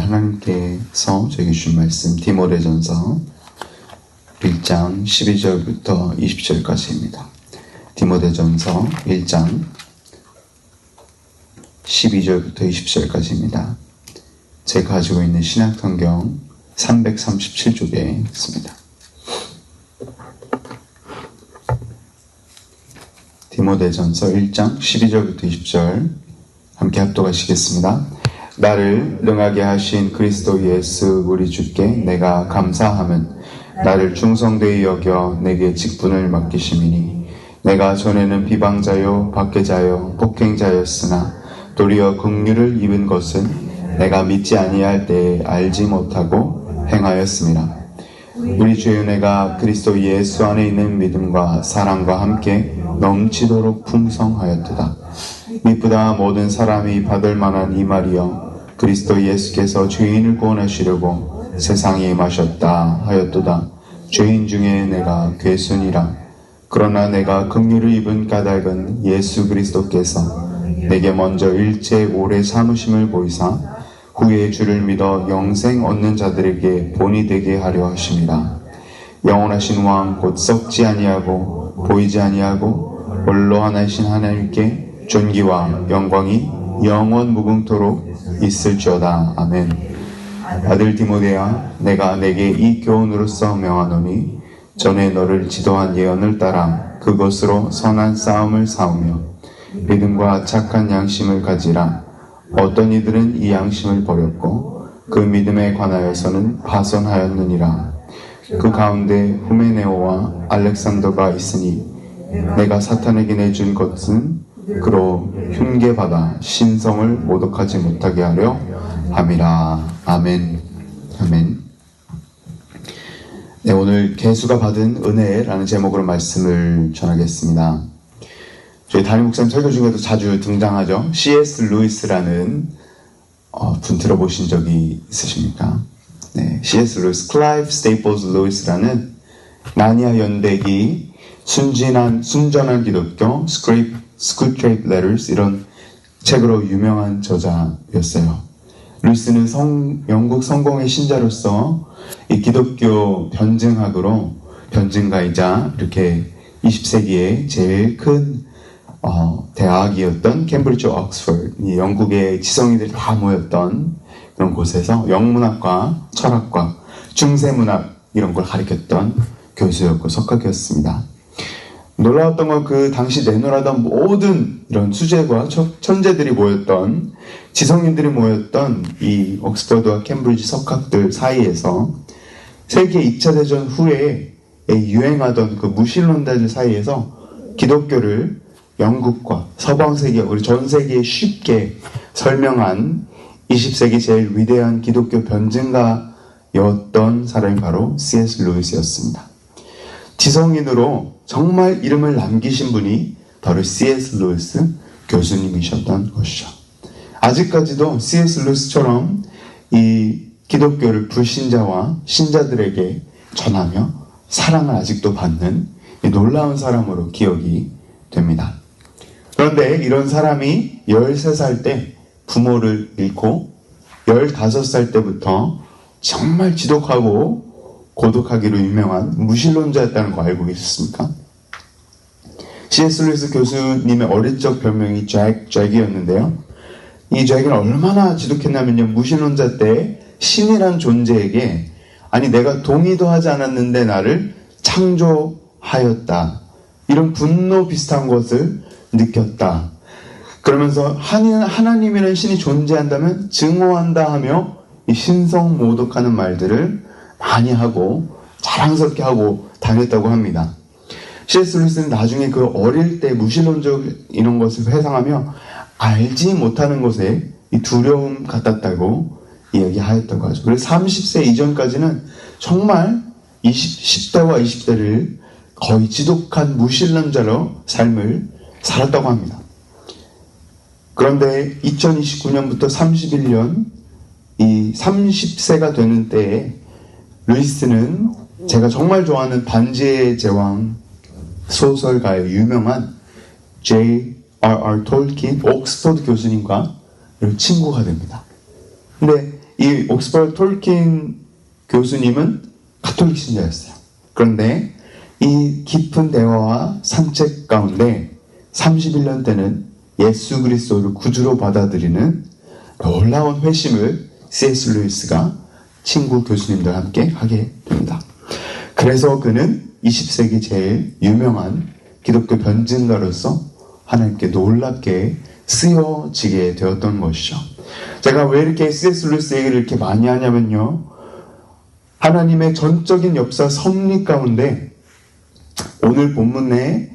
하나님께서 저에게 주신 말씀 디모데전서 1장 12절부터 20절까지입니다. 디모데전서 1장 12절부터 20절까지입니다. 제가 가지고 있는 신약성경 337쪽에 있습니다. 디모데전서 1장 12절부터 20절 함께 합독하시겠습니다. 나를 능하게 하신 그리스도 예수 우리 주께 내가 감사함은 나를 충성되이 여겨 내게 직분을 맡기심이니 내가 전에는 비방자요 박해자요 폭행자였으나 도리어 긍휼을 입은 것은 내가 믿지 아니할 때에 알지 못하고 행하였습니다. 우리 주의 은혜가 그리스도 예수 안에 있는 믿음과 사랑과 함께 넘치도록 풍성하였도다. 이보다 모든 사람이 받을 만한 이 말이여 그리스도 예수께서 죄인을 구원하시려고 세상에 임하셨다 하였도다. 죄인 중에 내가 괴순이라. 그러나 내가 긍휼을 입은 까닭은 예수 그리스도께서 내게 먼저 일체 오래 참으심을 보이사 후에 주를 믿어 영생 얻는 자들에게 본이 되게 하려 하심이라. 영원하신 왕 곧 썩지 아니하고 보이지 아니하고 홀로 하나이신 하나님께 존귀와 영광이 영원 무궁토록 있을지어다. 아멘. 아들 디모데야, 내가 내게 이 교훈으로서 명하노니 전에 너를 지도한 예언을 따라 그것으로 선한 싸움을 싸우며 믿음과 착한 양심을 가지라. 어떤 이들은 이 양심을 버렸고 그 믿음에 관하여서는 파손하였느니라. 그 가운데 후메네오와 알렉산더가 있으니 내가 사탄에게 내준 것은 그로 흉계받아 신성을 모독하지 못하게 하려 함이라. 아멘. 아멘. 네, 오늘 개수가 받은 은혜라는 제목으로 말씀을 전하겠습니다. 저희 담임 목사님 설교 중에도 자주 등장하죠. C.S. 루이스라는 분 들어보신 적이 있으십니까? 네, C.S. 루이스, 클라이브 스테이플스 루이스라는 나니아 연대기 순전한 기독교, Scripture Letters 이런 책으로 유명한 저자였어요. 루이스는 영국 성공의 신자로서 이 기독교 변증가이자 이렇게 20세기에 제일 큰 대학이었던 캠브리지 옥스퍼드, 이 영국의 지성인들이 다 모였던 그런 곳에서 영문학과 철학과 중세문학 이런 걸 가르쳤던 교수였고 석학이었습니다. 놀라웠던 건 그 당시 내노라던 모든 이런 수재과 천재들이 모였던 지성인들이 모였던 이 옥스퍼드와 캠브리지 석학들 사이에서 세계 2차 대전 후에 유행하던 그 무신론자들 사이에서 기독교를 영국과 서방 세계, 우리 전 세계에 쉽게 설명한 20세기 제일 위대한 기독교 변증가였던 사람이 바로 C.S. 루이스였습니다. 지성인으로 정말 이름을 남기신 분이 바로 C.S. 루이스 교수님이셨던 것이죠. 아직까지도 C.S. 루이스처럼 이 기독교를 불신자와 신자들에게 전하며 사랑을 아직도 받는 놀라운 사람으로 기억이 됩니다. 그런데 이런 사람이 13살 때 부모를 잃고 15살 때부터 정말 지독하고 고독하기로 유명한 무신론자였다는 거 알고 계셨습니까? C.S. 루이스 교수님의 어릴 적 별명이 잭이었는데요. 이 잭은 얼마나 지독했냐면요. 무신론자 때 신이란 존재에게 아니 내가 동의도 하지 않았는데 나를 창조하였다. 이런 분노 비슷한 것을 느꼈다. 그러면서 하나님이라는 신이 존재한다면 증오한다 하며 이 신성 모독하는 말들을 많이 하고 자랑스럽게 하고 다녔다고 합니다. C.S. 루이스는 나중에 그 어릴 때 무신론적 이런 것을 회상하며 알지 못하는 것에 이 두려움 같았다고 이야기하였다고 하죠. 그래서 30세 이전까지는 정말 10대와 20대를 거의 지독한 무신론자로 삶을 살았다고 합니다. 그런데 2029년부터 31년 이 30세가 되는 때에 루이스는 제가 정말 좋아하는 반지의 제왕 소설가의 유명한 J.R.R. 톨킨 옥스퍼드 교수님과 친구가 됩니다. 근데 이 옥스퍼드 톨킨 교수님은 가톨릭 신자였어요. 그런데 이 깊은 대화와 산책 가운데 31년 때는 예수 그리스도를 구주로 받아들이는 놀라운 회심을 C.S. 루이스가 친구 교수님들과 함께 하게 됩니다. 그래서 그는 20세기 제일 유명한 기독교 변증가로서 하나님께 놀랍게 쓰여지게 되었던 것이죠. 제가 왜 이렇게 C.S. 루이스 얘기를 이렇게 많이 하냐면요, 하나님의 전적인 역사 섭리 가운데 오늘 본문 내에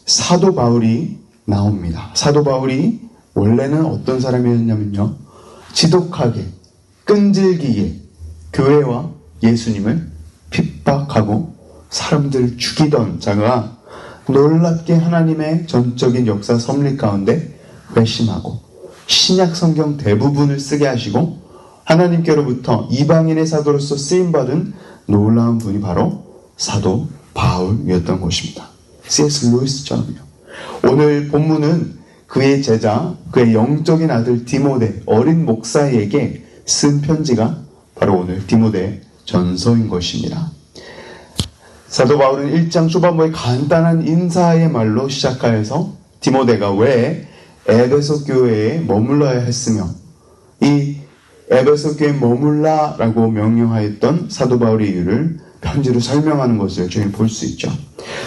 사도 바울이 나옵니다. 사도 바울이 원래는 어떤 사람이었냐면요, 지독하게 끈질기게 교회와 예수님을 핍박하고 사람들을 죽이던 자가 놀랍게 하나님의 전적인 역사 섭리 가운데 회심하고 신약 성경 대부분을 쓰게 하시고 하나님께로부터 이방인의 사도로서 쓰임받은 놀라운 분이 바로 사도 바울이었던 것입니다. C.S. 루이스처럼요. 오늘 본문은 그의 제자, 그의 영적인 아들 디모데, 어린 목사에게 쓴 편지가 바로 오늘 디모데 전서인 것입니다. 사도 바울은 1장 초반부에 간단한 인사의 말로 시작하여서 디모데가 왜 에베소 교회에 머물러야 했으며 이 에베소 교회에 머물라라고 명령하였던 사도 바울의 이유를 편지로 설명하는 것을 저희는 볼 수 있죠.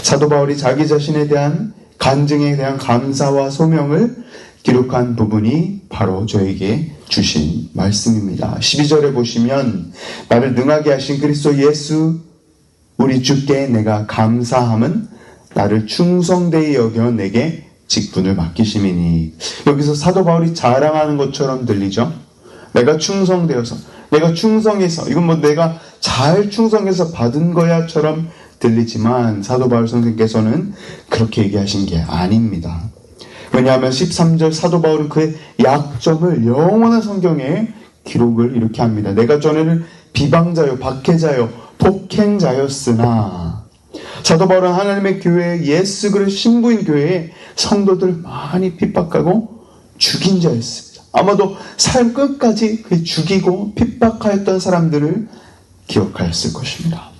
사도 바울이 자기 자신에 대한 간증에 대한 감사와 소명을 기록한 부분이 바로 저에게 주신 말씀입니다. 12절에 보시면 나를 능하게 하신 그리스도 예수 우리 주께 내가 감사함은 나를 충성되이 여겨 내게 직분을 맡기심이니. 여기서 사도 바울이 자랑하는 것처럼 들리죠. 내가 충성되어서, 내가 충성해서, 이건 뭐 내가 잘 충성해서 받은 거야처럼 들리지만 사도 바울 선생님께서는 그렇게 얘기하신 게 아닙니다. 왜냐하면 13절 사도 바울은 그의 약점을 영원한 성경에 기록을 이렇게 합니다. 내가 전에는 비방자요, 박해자요, 폭행자였으나. 사도 바울은 하나님의 교회, 예수 그리스도 신부인 교회에 성도들 많이 핍박하고 죽인 자였습니다. 아마도 삶 끝까지 그 죽이고 핍박하였던 사람들을 기억하였을 것입니다.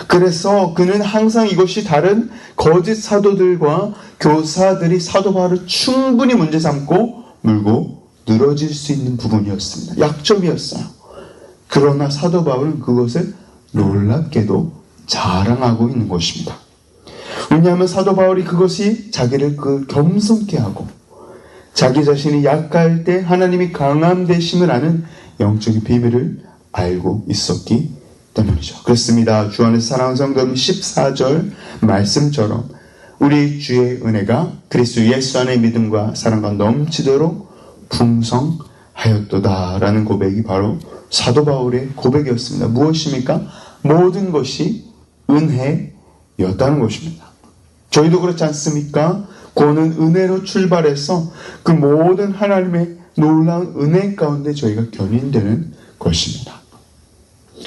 그래서 그는 항상 이것이 다른 거짓 사도들과 교사들이 사도 바울을 충분히 문제 삼고 물고 늘어질 수 있는 부분이었습니다. 약점이었어요. 그러나 사도 바울은 그것을 놀랍게도 자랑하고 있는 것입니다. 왜냐하면 사도 바울이 그것이 자기를 겸손케 하고 자기 자신이 약할 때 하나님이 강함 되심을 아는 영적인 비밀을 알고 있었기 때문이죠. 그렇습니다. 주 안에서 사랑하는 성도 여러분, 14절 말씀처럼 우리 주의 은혜가 그리스도 예수 안의 믿음과 사랑과 넘치도록 풍성하였도다 라는 고백이 바로 사도 바울의 고백이었습니다. 무엇입니까? 모든 것이 은혜였다는 것입니다. 저희도 그렇지 않습니까? 구원은 은혜로 출발해서 그 모든 하나님의 놀라운 은혜 가운데 저희가 견인되는 것입니다.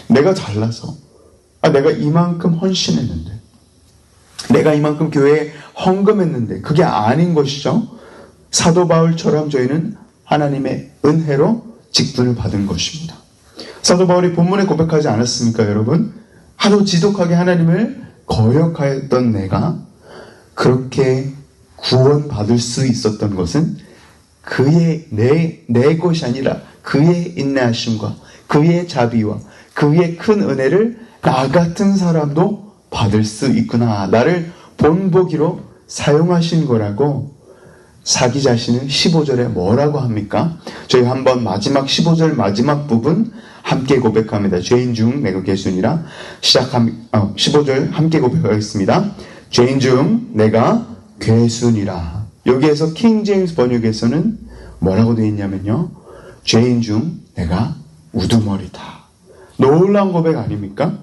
내가 잘나서, 내가 이만큼 헌신했는데, 내가 이만큼 교회에 헌금했는데 그게 아닌 것이죠. 사도 바울처럼 저희는 하나님의 은혜로 직분을 받은 것입니다. 사도 바울이 본문에 고백하지 않았습니까, 여러분? 하도 지독하게 하나님을 거역하였던 내가 그렇게 구원받을 수 있었던 것은 그의 내 것이 아니라 그의 인내하심과 그의 자비와 그의 큰 은혜를 나 같은 사람도 받을 수 있구나. 나를 본보기로 사용하신 거라고 자기 자신을 15절에 뭐라고 합니까? 저희 한번 마지막 15절 마지막 부분 함께 고백합니다. 죄인 중 내가 괴순이라 15절 함께 고백하겠습니다. 죄인 중 내가 괴순이라. 여기에서 킹 제임스 번역에서는 뭐라고 되어 있냐면요, 죄인 중 내가 우두머리다. 놀라운 고백 아닙니까?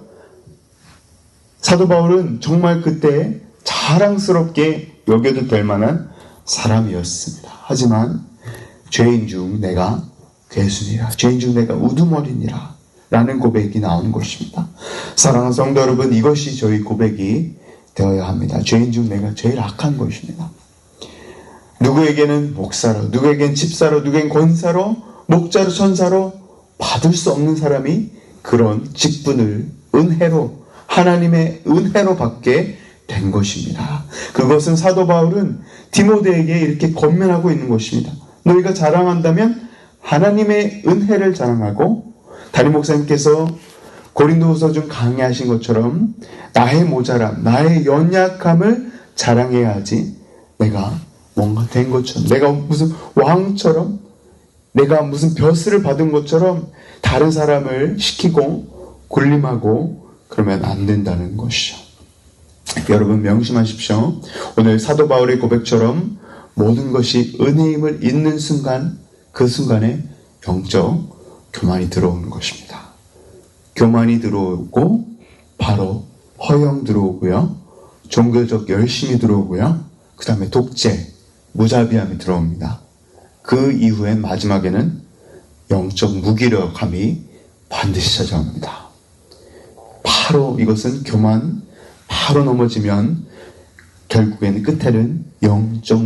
사도 바울은 정말 그때 자랑스럽게 여겨도 될 만한 사람이었습니다. 하지만 죄인 중 내가 괴순이라, 죄인 중 내가 우두머리니라 라는 고백이 나오는 것입니다. 사랑하는 성도 여러분, 이것이 저희 고백이 되어야 합니다. 죄인 중 내가 제일 악한 것입니다. 누구에게는 목사로, 누구에게는 집사로, 누구에게는 권사로, 목자로, 천사로 받을 수 없는 사람이 그런 직분을 은혜로, 하나님의 은혜로 받게 된 것입니다. 그것은 사도 바울은 디모데에게 이렇게 권면하고 있는 것입니다. 너희가 자랑한다면 하나님의 은혜를 자랑하고, 담임 목사님께서 고린도후서 좀 강의하신 것처럼 나의 모자람, 나의 연약함을 자랑해야 하지, 내가 뭔가 된 것처럼, 내가 무슨 왕처럼, 내가 무슨 벼슬을 받은 것처럼 다른 사람을 시키고 군림하고 그러면 안 된다는 것이죠. 여러분 명심하십시오. 오늘 사도 바울의 고백처럼 모든 것이 은혜임을 잊는 순간, 그 순간에 영적 교만이 들어오는 것입니다. 교만이 들어오고 바로 허영 들어오고요, 종교적 열심이 들어오고요, 그 다음에 독재, 무자비함이 들어옵니다. 그 이후에 마지막에는 영적 무기력함이 반드시 찾아옵니다. 바로 이것은 교만, 바로 넘어지면 결국에는 끝에는 영적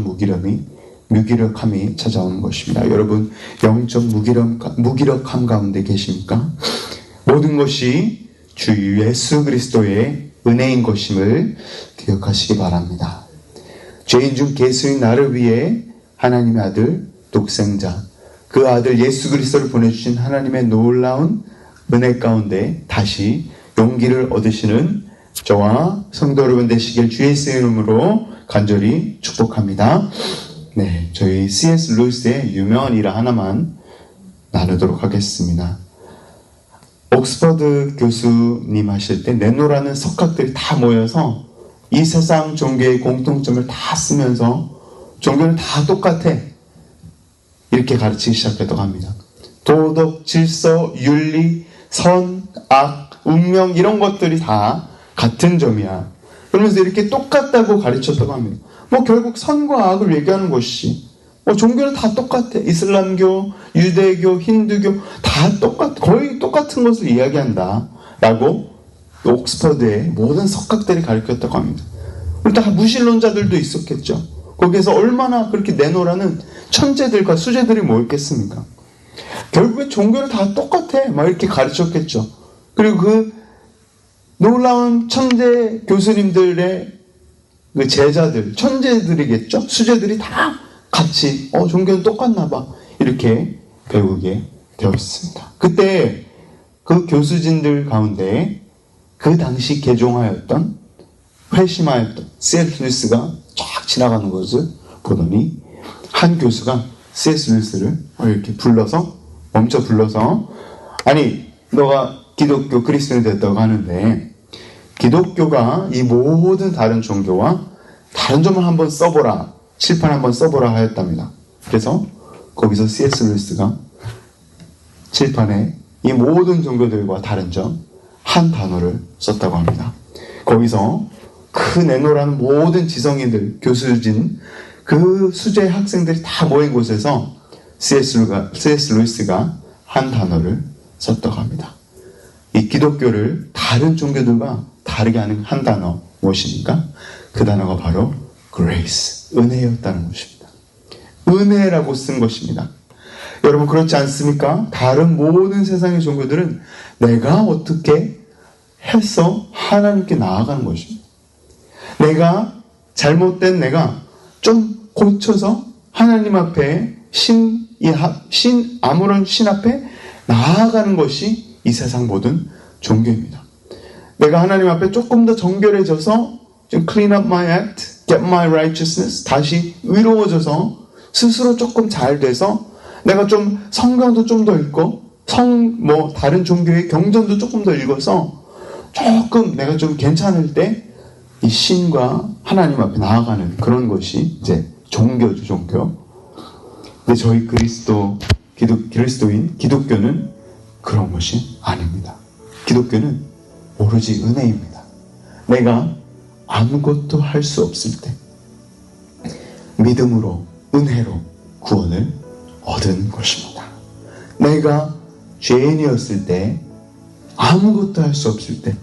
무기력함이 찾아오는 것입니다. 여러분, 영적 무기력함 가운데 계십니까? 모든 것이 주 예수 그리스도의 은혜인 것임을 기억하시기 바랍니다. 죄인 중 개수인 나를 위해 하나님의 아들, 독생자, 그 아들 예수 그리스도를 보내주신 하나님의 놀라운 은혜 가운데 다시 용기를 얻으시는 저와 성도 여러분 되시길 주 예수의 이름으로 간절히 축복합니다. 네, 저희 C.S. 루이스의 유명한 일 하나만 나누도록 하겠습니다. 옥스퍼드 교수님 하실 때 내노라는 석학들이 다 모여서 이 세상 종교의 공통점을 다 쓰면서 종교는 다 똑같아, 이렇게 가르치기 시작했다고 합니다. 도덕, 질서, 윤리, 선, 악, 운명, 이런 것들이 다 같은 점이야. 그러면서 이렇게 똑같다고 가르쳤다고 합니다. 결국 선과 악을 얘기하는 것이지. 종교는 다 똑같아. 이슬람교, 유대교, 힌두교 다 거의 똑같은 것을 이야기한다 라고 옥스퍼드의 모든 석학들이 가르쳤다고 합니다. 다 무신론자들도 있었겠죠. 거기에서 얼마나 그렇게 내노라는 천재들과 수재들이 모였겠습니까? 결국에 종교는 다 똑같아 막 이렇게 가르쳤겠죠. 그리고 그 놀라운 천재 교수님들의 그 제자들, 천재들이겠죠. 수재들이 다 같이 종교는 똑같나 봐 이렇게 배우게 되었습니다. 그때 그 교수진들 가운데 그 당시 개종하였던, 회심하였던 C.S. 루이스가 쫙 지나가는 것을 보더니 한 교수가 C.S. 루이스를 이렇게 멈춰 불러서 아니, 너가 기독교 그리스도인이 됐다고 하는데 기독교가 이 모든 다른 종교와 다른 점을 한번 써보라, 칠판 한번 써보라 하였답니다. 그래서 거기서 C.S. 루이스가 칠판에 이 모든 종교들과 다른 점 한 단어를 썼다고 합니다. 거기서 그 내노라는 모든 지성인들, 교수진, 그 수재 학생들이 다 모인 곳에서 C.S. 루이스가 한 단어를 썼다고 합니다. 이 기독교를 다른 종교들과 다르게 하는 한 단어 무엇입니까? 그 단어가 바로 grace, 은혜였다는 것입니다. 은혜라고 쓴 것입니다. 여러분 그렇지 않습니까? 다른 모든 세상의 종교들은 내가 어떻게 해서 하나님께 나아가는 것입니다. 내가 잘못된 내가 좀 고쳐서 하나님 앞에 아무런 신 앞에 나아가는 것이 이 세상 모든 종교입니다. 내가 하나님 앞에 조금 더 정결해져서 좀 clean up my act, get my righteousness, 다시 의로워져서 스스로 조금 잘 돼서 내가 좀 성경도 좀 더 읽고 다른 종교의 경전도 조금 더 읽어서 조금 내가 좀 괜찮을 때 이 신과 하나님 앞에 나아가는 그런 것이 이제 종교죠, 종교. 근데 저희 그리스도인, 기독교는 그런 것이 아닙니다. 기독교는 오로지 은혜입니다. 내가 아무것도 할 수 없을 때 믿음으로, 은혜로 구원을 얻은 것입니다. 내가 죄인이었을 때, 아무것도 할 수 없을 때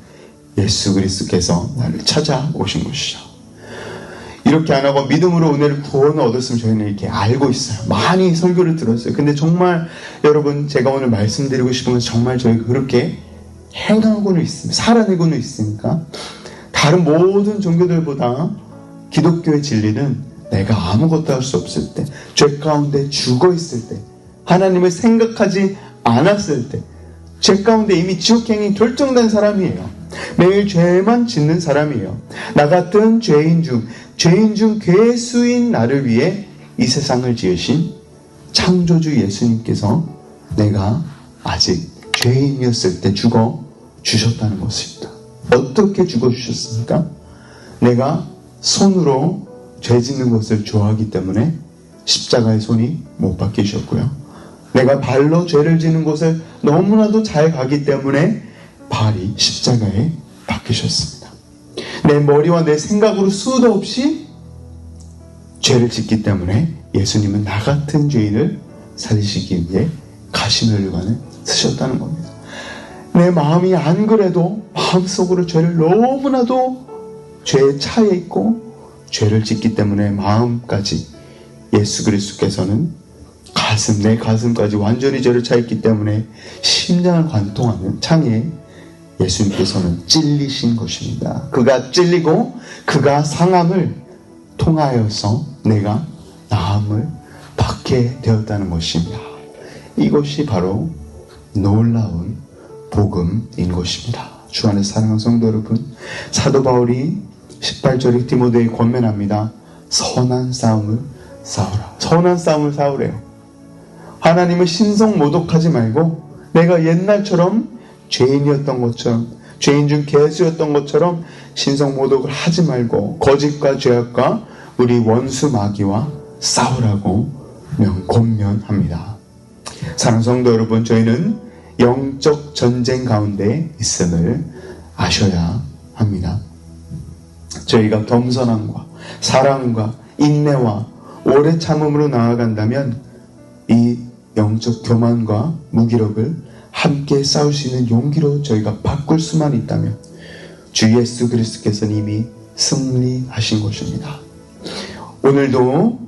예수 그리스도께서 나를 찾아오신 것이죠. 이렇게 안 하고 믿음으로 은혜를 구원을 얻었으면 저희는 이렇게 알고 있어요. 많이 설교를 들었어요. 근데 정말 여러분, 제가 오늘 말씀드리고 싶은 건 정말 저희가 그렇게 행하고는 있습니다. 살아내고는 있으니까 다른 모든 종교들보다 기독교의 진리는 내가 아무것도 할 수 없을 때, 죄 가운데 죽어 있을 때, 하나님을 생각하지 않았을 때, 죄 가운데 이미 지옥행이 결정된 사람이에요. 매일 죄만 짓는 사람이에요. 나 같은 죄인 중 괴수인 나를 위해 이 세상을 지으신 창조주 예수님께서 내가 아직 죄인이었을 때 죽어 주셨다는 것입니다. 어떻게 죽어 주셨습니까? 내가 손으로 죄 짓는 것을 좋아하기 때문에 십자가의 손이 못 박히셨고요. 내가 발로 죄를 지는 것을 너무나도 잘 가기 때문에 발이 십자가에 박히셨습니다. 내 머리와 내 생각으로 수도 없이 죄를 짓기 때문에 예수님은 나 같은 죄인을 살리시기 위해 가시면류관을 쓰셨다는 겁니다. 내 마음이 안 그래도 마음속으로 죄를 너무나도 죄에 차에 있고 죄를 짓기 때문에 마음까지 예수 그리스도께서는 내 가슴까지 완전히 죄를 차 있기 때문에 심장을 관통하는 창에 예수님께서는 찔리신 것입니다. 그가 찔리고 그가 상함을 통하여서 내가 나음을 받게 되었다는 것입니다. 이것이 바로 놀라운 복음인 것입니다. 주 안에 사랑하는 성도 여러분, 사도 바울이 18절에 디모데에게 권면합니다. 선한 싸움을 싸우라. 선한 싸움을 싸우래요. 하나님을 신성 모독하지 말고 내가 옛날처럼 죄인이었던 것처럼, 죄인 중 괴수였던 것처럼 신성 모독을 하지 말고 거짓과 죄악과 우리 원수 마귀와 싸우라고 권면합니다. 사랑하는 성도 여러분, 저희는 영적 전쟁 가운데 있음을 아셔야 합니다. 저희가 겸손함과 사랑과 인내와 오래 참음으로 나아간다면 이 영적 교만과 무기력을 함께 싸울 수 있는 용기로 저희가 바꿀 수만 있다면 주 예수 그리스도께서는 이미 승리하신 것입니다. 오늘도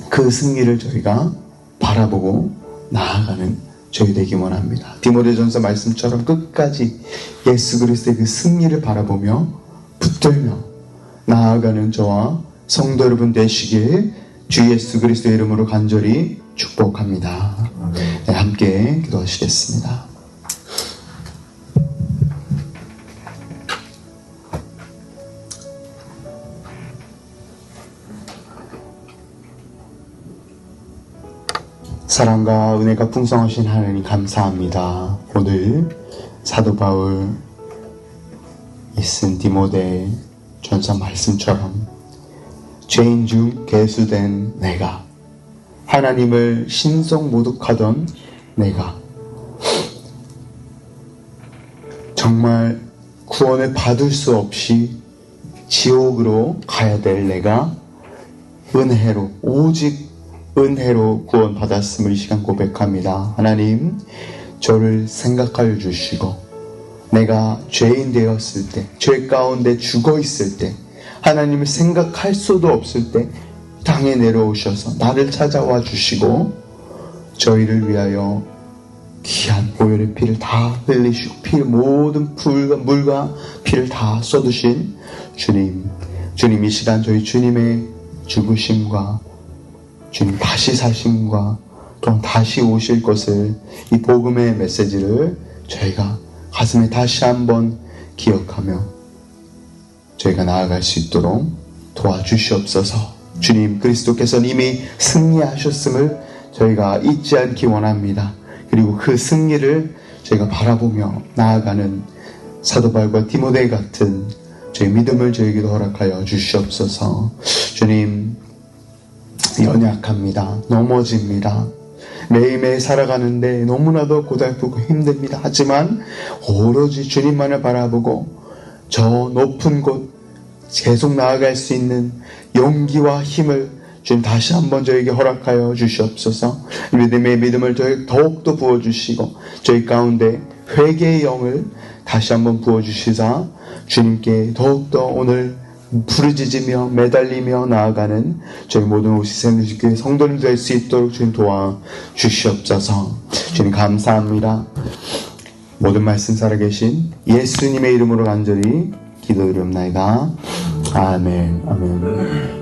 그 승리를 저희가 바라보고 나아가는 저희 되기 원합니다. 디모데전서 말씀처럼 끝까지 예수 그리스도의 그 승리를 바라보며 붙들며 나아가는 저와 성도 여러분 되시길 주 예수 그리스도의 이름으로 간절히 축복합니다. 네, 함께 기도하시겠습니다. 사랑과 은혜가 풍성하신 하나님 감사합니다. 오늘 사도 바울 쓴 디모데 전서 말씀처럼 죄인 중 괴수된 내가, 하나님을 신성 모독하던 내가, 정말 구원을 받을 수 없이 지옥으로 가야 될 내가 은혜로, 오직 은혜로 구원받았음을 이 시간 고백합니다. 하나님, 저를 생각하여 주시고 내가 죄인 되었을 때, 죄 가운데 죽어 있을 때, 하나님을 생각할 수도 없을 때 땅에 내려오셔서 나를 찾아와 주시고 저희를 위하여 귀한 보혈의 피를 다 흘리시고 모든 물과 피를 다 쏟으신 주님 이 시간 저희 주님의 죽으심과 주님 다시 사심과 또 다시 오실 것을, 이 복음의 메시지를 저희가 가슴에 다시 한번 기억하며 저희가 나아갈 수 있도록 도와주시옵소서. 주님, 그리스도께서는 이미 승리하셨음을 저희가 잊지 않기 원합니다. 그리고 그 승리를 저희가 바라보며 나아가는 사도 바울과 디모데 같은 저희 믿음을 저에게도 허락하여 주시옵소서. 주님, 연약합니다. 넘어집니다. 매일매일 살아가는데 너무나도 고달프고 힘듭니다. 하지만 오로지 주님만을 바라보고 저 높은 곳 계속 나아갈 수 있는 용기와 힘을 주님 다시 한번 저에게 허락하여 주시옵소서. 믿음을 더욱더 부어주시고 저희 가운데 회개의 영을 다시 한번 부어주시사 주님께 더욱더 오늘 부르짖으며 매달리며 나아가는 저희 모든 오시생교회 성도님 될 수 있도록 주님 도와주시옵소서. 주님 감사합니다. 모든 말씀 살아계신 예수님의 이름으로 간절히 기도드리옵나이다. 아멘. 아멘.